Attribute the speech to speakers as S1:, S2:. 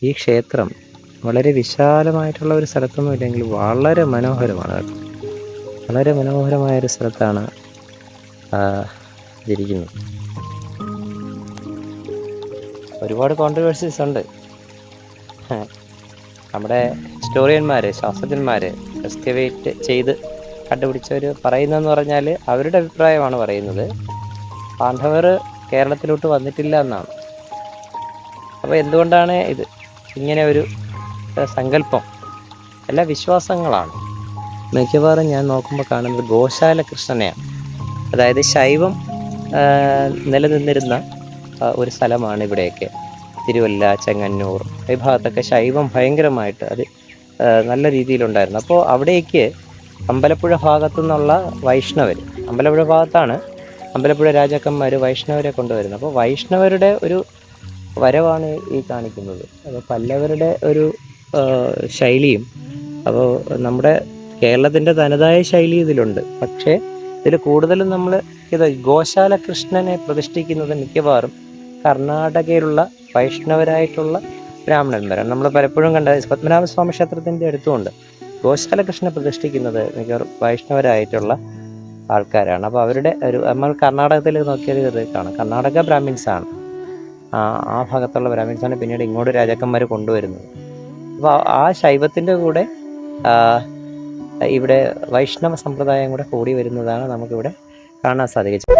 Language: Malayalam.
S1: ഈ ക്ഷേത്രം വളരെ വിശാലമായിട്ടുള്ള ഒരു സ്ഥലത്തൊന്നും ഇല്ലെങ്കിൽ വളരെ മനോഹരമാണ് കേട്ടോ. വളരെ മനോഹരമായൊരു സ്ഥലത്താണ് ഇരിക്കുന്നത്. ഒരുപാട് കോൺട്രവേഴ്സീസ് ഉണ്ട്. നമ്മുടെ ഹിസ്റ്റോറിയന്മാർ, ശാസ്ത്രജ്ഞന്മാർ എക്സ്കവേറ്റ് ചെയ്ത് കണ്ടുപിടിച്ചവർ പറയുന്നതെന്ന് പറഞ്ഞാൽ അവരുടെ അഭിപ്രായമാണ് പറയുന്നത്. പാണ്ഡവർ കേരളത്തിലോട്ട് വന്നിട്ടില്ല എന്നാണ്. അപ്പോൾ എന്തുകൊണ്ടാണ് ഇത് ഇങ്ങനെ ഒരു സങ്കല്പം? എല്ലാ വിശ്വാസങ്ങളാണ്. മിക്കവാറും ഞാൻ നോക്കുമ്പോൾ കാണുന്നത് ഗോശാല കൃഷ്ണനെയാണ്. അതായത് ശൈവം നിലനിന്നിരുന്ന ഒരു സ്ഥലമാണ് ഇവിടെയൊക്കെ. തിരുവല്ല, ചെങ്ങന്നൂർ ഈ ഭാഗത്തൊക്കെ ശൈവം ഭയങ്കരമായിട്ട് അത് നല്ല രീതിയിലുണ്ടായിരുന്നു. അപ്പോൾ അവിടേക്ക് അമ്പലപ്പുഴ ഭാഗത്തു നിന്നുള്ള വൈഷ്ണവർ, അമ്പലപ്പുഴ ഭാഗത്താണ് അമ്പലപ്പുഴ രാജാക്കന്മാർ വൈഷ്ണവരെ കൊണ്ടുവരുന്നത്. അപ്പോൾ വൈഷ്ണവരുടെ ഒരു വരവാണ് ഈ കാണിക്കുന്നത്. അപ്പോൾ പല്ലവരുടെ ഒരു ശൈലിയും, അപ്പോൾ നമ്മുടെ കേരളത്തിൻ്റെ തനതായ ശൈലി ഇതിലുണ്ട്. പക്ഷേ ഇതിൽ കൂടുതലും നമ്മൾ ഇത് ഗോശാല കൃഷ്ണനെ പ്രതിഷ്ഠിക്കുന്നത് മിക്കവാറും കർണാടകയിലുള്ള വൈഷ്ണവരായിട്ടുള്ള ബ്രാഹ്മണന്മാരാണ്. നമ്മൾ പലപ്പോഴും കണ്ട പത്മനാഭസ്വാമി ക്ഷേത്രത്തിൻ്റെ അടുത്തുമുണ്ട് ഗോശാല കൃഷ്ണനെ പ്രതിഷ്ഠിക്കുന്നത് മിക്കവാറും വൈഷ്ണവരായിട്ടുള്ള ആൾക്കാരാണ്. അപ്പോൾ അവരുടെ ഒരു നമ്മൾ കർണാടകത്തിൽ നോക്കിയാൽ ഇത് കാണാം. കർണാടക ബ്രാഹ്മിൻസാണ്, ആ ഭാഗത്തുള്ള ബ്രാഹ്മിൻസാണ് പിന്നീട് ഇങ്ങോട്ട് രാജാക്കന്മാർ കൊണ്ടുവരുന്നത്. അപ്പോൾ ആ ശൈവത്തിൻ്റെ കൂടെ ഇവിടെ വൈഷ്ണവ സമ്പ്രദായം കൂടെ കൂടി വരുന്നതാണ് നമുക്കിവിടെ കാണാൻ സാധിക്കുന്നത്.